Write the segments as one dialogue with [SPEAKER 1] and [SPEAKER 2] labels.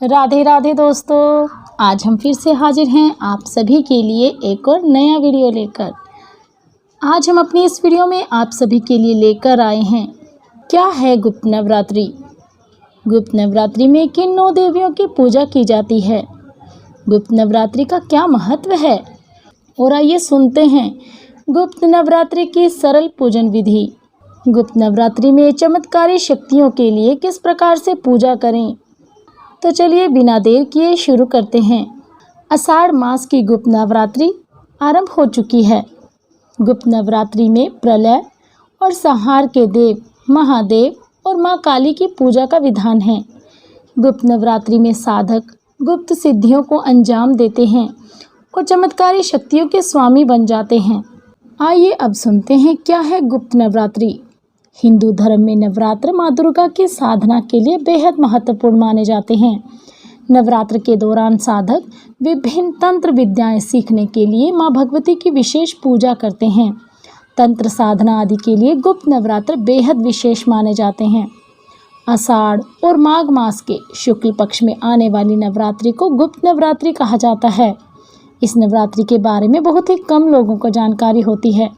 [SPEAKER 1] राधे राधे दोस्तों, आज हम फिर से हाजिर हैं आप सभी के लिए एक और नया वीडियो लेकर। आज हम अपनी इस वीडियो में आप सभी के लिए लेकर आए हैं क्या है गुप्त नवरात्रि। गुप्त नवरात्रि में किन 9 देवियों की पूजा की जाती है, गुप्त नवरात्रि का क्या महत्व है, और आइए सुनते हैं गुप्त नवरात्रि की सरल पूजन विधि। गुप्त नवरात्रि में चमत्कारी शक्तियों के लिए किस प्रकार से पूजा करें, तो चलिए बिना देर किए शुरू करते हैं। आषाढ़ मास की गुप्त नवरात्रि आरंभ हो चुकी है। गुप्त नवरात्रि में प्रलय और संहार के देव महादेव और मां काली की पूजा का विधान है। गुप्त नवरात्रि में साधक गुप्त सिद्धियों को अंजाम देते हैं और चमत्कारी शक्तियों के स्वामी बन जाते हैं। आइए अब सुनते हैं क्या है गुप्त नवरात्रि। हिंदू धर्म में नवरात्र माँ दुर्गा की साधना के लिए बेहद महत्वपूर्ण माने जाते हैं। नवरात्र के दौरान साधक विभिन्न तंत्र विद्याएं सीखने के लिए माँ भगवती की विशेष पूजा करते हैं। तंत्र साधना आदि के लिए गुप्त नवरात्र बेहद विशेष माने जाते हैं। आषाढ़ और माघ मास के शुक्ल पक्ष में आने वाली नवरात्रि को गुप्त नवरात्रि कहा जाता है। इस नवरात्रि के बारे में बहुत ही कम लोगों को जानकारी होती है।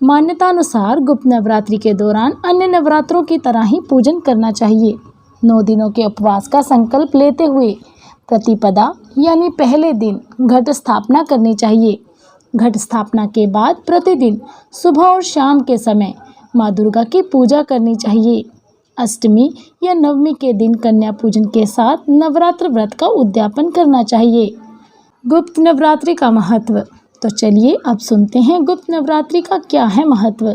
[SPEAKER 1] मान्यतानुसार गुप्त नवरात्रि के दौरान अन्य नवरात्रों की तरह ही पूजन करना चाहिए। 9 दिनों के उपवास का संकल्प लेते हुए प्रतिपदा यानी पहले दिन घट स्थापना करनी चाहिए। घट स्थापना के बाद प्रतिदिन सुबह और शाम के समय माँ दुर्गा की पूजा करनी चाहिए। अष्टमी या नवमी के दिन कन्या पूजन के साथ नवरात्र व्रत का उद्यापन करना चाहिए। गुप्त नवरात्रि का महत्व, तो चलिए अब सुनते हैं गुप्त नवरात्रि का क्या है महत्व।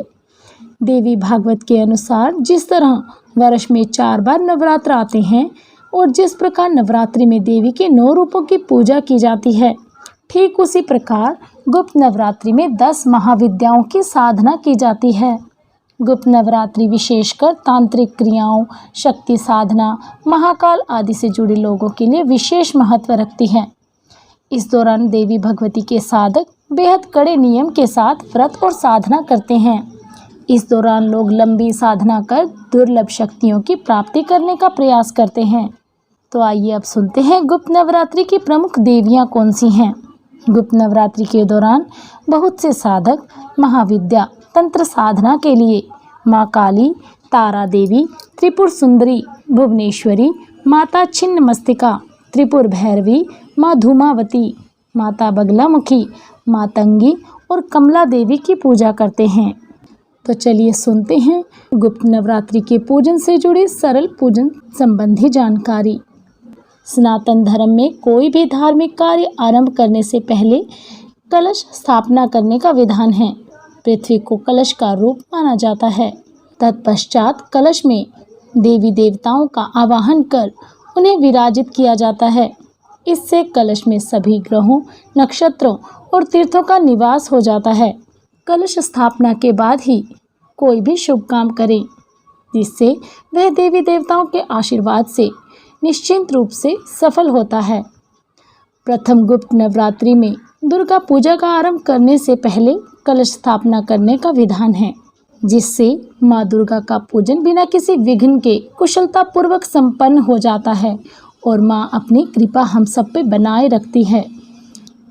[SPEAKER 1] देवी भागवत के अनुसार जिस तरह वर्ष में 4 बार नवरात्र आते हैं और जिस प्रकार नवरात्रि में देवी के 9 रूपों की पूजा की जाती है, ठीक उसी प्रकार गुप्त नवरात्रि में 10 महाविद्याओं की साधना की जाती है। गुप्त नवरात्रि विशेषकर तांत्रिक क्रियाओं, शक्ति साधना, महाकाल आदि से जुड़े लोगों के लिए विशेष महत्व रखती है। इस दौरान देवी भगवती के साधक बेहद कड़े नियम के साथ व्रत और साधना करते हैं। इस दौरान लोग लंबी साधना कर दुर्लभ शक्तियों की प्राप्ति करने का प्रयास करते हैं। तो आइए अब सुनते हैं गुप्त नवरात्रि की प्रमुख देवियां कौन सी हैं। गुप्त नवरात्रि के दौरान बहुत से साधक महाविद्या तंत्र साधना के लिए माँ काली, तारा देवी, त्रिपुर सुंदरी, भुवनेश्वरी, माता छिन्नमस्तिका, त्रिपुर भैरवी, माँ धूमावती, माता बगलामुखी, मातंगी और कमला देवी की पूजा करते हैं। तो चलिए सुनते हैं गुप्त नवरात्रि के पूजन से जुड़ी सरल पूजन संबंधी जानकारी। सनातन धर्म में कोई भी धार्मिक कार्य आरंभ करने से पहले कलश स्थापना करने का विधान है। पृथ्वी को कलश का रूप माना जाता है। तत्पश्चात कलश में देवी देवताओं का आवाहन कर उन्हें विराजित किया जाता है। इससे कलश में सभी ग्रहों, नक्षत्रों और तीर्थों का निवास हो जाता है। कलश स्थापना के बाद ही कोई भी शुभ काम करें, जिससे वह देवी देवताओं के आशीर्वाद से निश्चिंत रूप से सफल होता है। प्रथम गुप्त नवरात्रि में दुर्गा पूजा का आरंभ करने से पहले कलश स्थापना करने का विधान है, जिससे माँ दुर्गा का पूजन बिना किसी विघ्न के कुशलतापूर्वक संपन्न हो जाता है और माँ अपनी कृपा हम सब पे बनाए रखती है।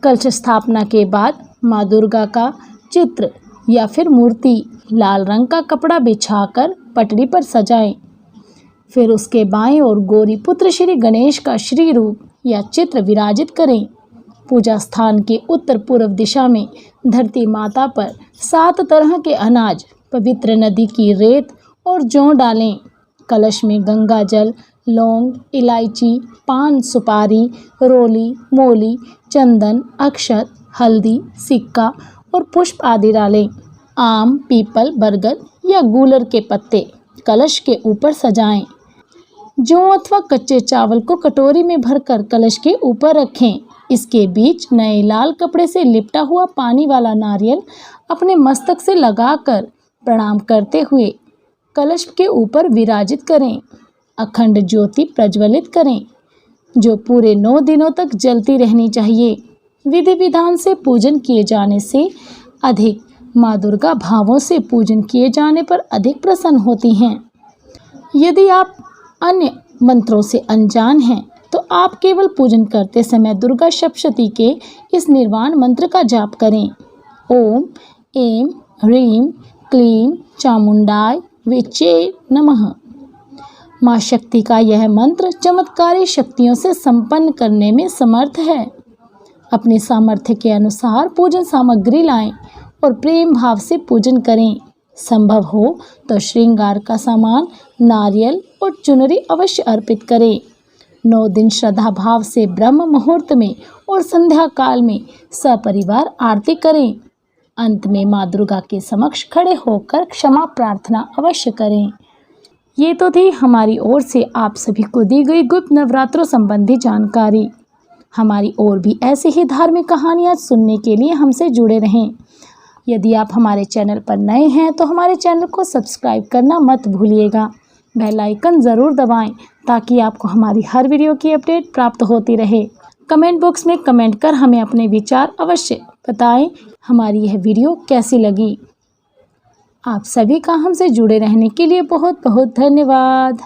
[SPEAKER 1] कलश स्थापना के बाद माँ दुर्गा का चित्र या फिर मूर्ति लाल रंग का कपड़ा बिछाकर पटरी पर सजाएं। फिर उसके बाएं ओर गौरी पुत्र श्री गणेश का श्री रूप या चित्र विराजित करें। पूजा स्थान के उत्तर पूर्व दिशा में धरती माता पर 7 तरह के अनाज, पवित्र नदी की रेत और जौ डालें। कलश में गंगा जल, लौंग, इलायची, पान, सुपारी, रोली, मोली, चंदन, अक्षत, हल्दी, सिक्का और पुष्प आदि डालें। आम, पीपल, बरगद या गूलर के पत्ते कलश के ऊपर सजाएं। जौ अथवा कच्चे चावल को कटोरी में भरकर कलश के ऊपर रखें। इसके बीच नए लाल कपड़े से लिपटा हुआ पानी वाला नारियल अपने मस्तक से लगाकर प्रणाम करते हुए कलश के ऊपर विराजित करें। अखंड ज्योति प्रज्वलित करें, जो पूरे 9 दिनों तक जलती रहनी चाहिए। विधि विधान से पूजन किए जाने से अधिक माँ दुर्गा भावों से पूजन किए जाने पर अधिक प्रसन्न होती हैं। यदि आप अन्य मंत्रों से अनजान हैं तो आप केवल पूजन करते समय दुर्गा सप्तशती के इस निर्वाण मंत्र का जाप करें। ओम ऐं ह्रीं क्लीं चामुंडाय विचे नमः। माँ शक्ति का यह मंत्र चमत्कारी शक्तियों से संपन्न करने में समर्थ है। अपने सामर्थ्य के अनुसार पूजन सामग्री लाएं और प्रेम भाव से पूजन करें। संभव हो तो श्रृंगार का सामान, नारियल और चुनरी अवश्य अर्पित करें। 9 दिन श्रद्धा भाव से ब्रह्म मुहूर्त में और संध्या काल में सपरिवार आरती करें। अंत में माँ दुर्गा के समक्ष खड़े होकर क्षमा प्रार्थना अवश्य करें। ये तो थी हमारी ओर से आप सभी को दी गई गुप्त नवरात्रों संबंधी जानकारी। हमारी और भी ऐसी ही धार्मिक कहानियाँ सुनने के लिए हमसे जुड़े रहें। यदि आप हमारे चैनल पर नए हैं तो हमारे चैनल को सब्सक्राइब करना मत भूलिएगा। बेल आइकन ज़रूर दबाएं ताकि आपको हमारी हर वीडियो की अपडेट प्राप्त होती रहे। कमेंट बॉक्स में कमेंट कर हमें अपने विचार अवश्य बताएं। हमारी यह वीडियो कैसी लगी। आप सभी का हमसे जुड़े रहने के लिए बहुत बहुत धन्यवाद।